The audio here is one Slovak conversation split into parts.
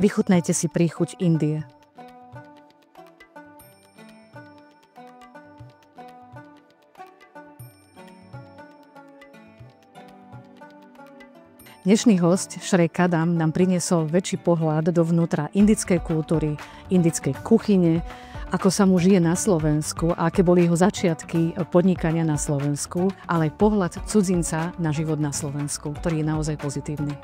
Vychutnajte si príchuť Indie. Dnešný hosť, Shrey Kadam, nám priniesol väčší pohľad dovnútra indickej kultúry, indickej kuchyne, ako sa mu žije na Slovensku a aké boli jeho začiatky podnikania na Slovensku, ale aj pohľad cudzinca na život na Slovensku, ktorý je naozaj pozitívny.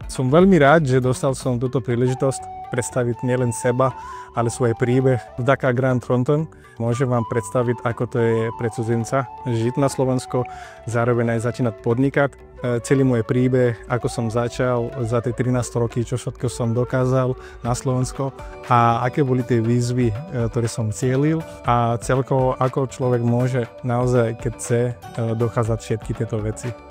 Som veľmi rád, že dostal som túto príležitosť predstaviť nielen seba, ale svoj príbeh v Dhaka Grant Thornton. Môžem vám predstaviť, ako to je pre cudzinca žiť na Slovensku, zároveň aj začínať podnikať. Celý môj príbeh, ako som začal za tie 13 roky, čo všetko som dokázal na Slovensku a aké boli tie výzvy, ktoré som cielil a celkovo ako človek môže naozaj, keď chce, dokázať všetky tieto veci.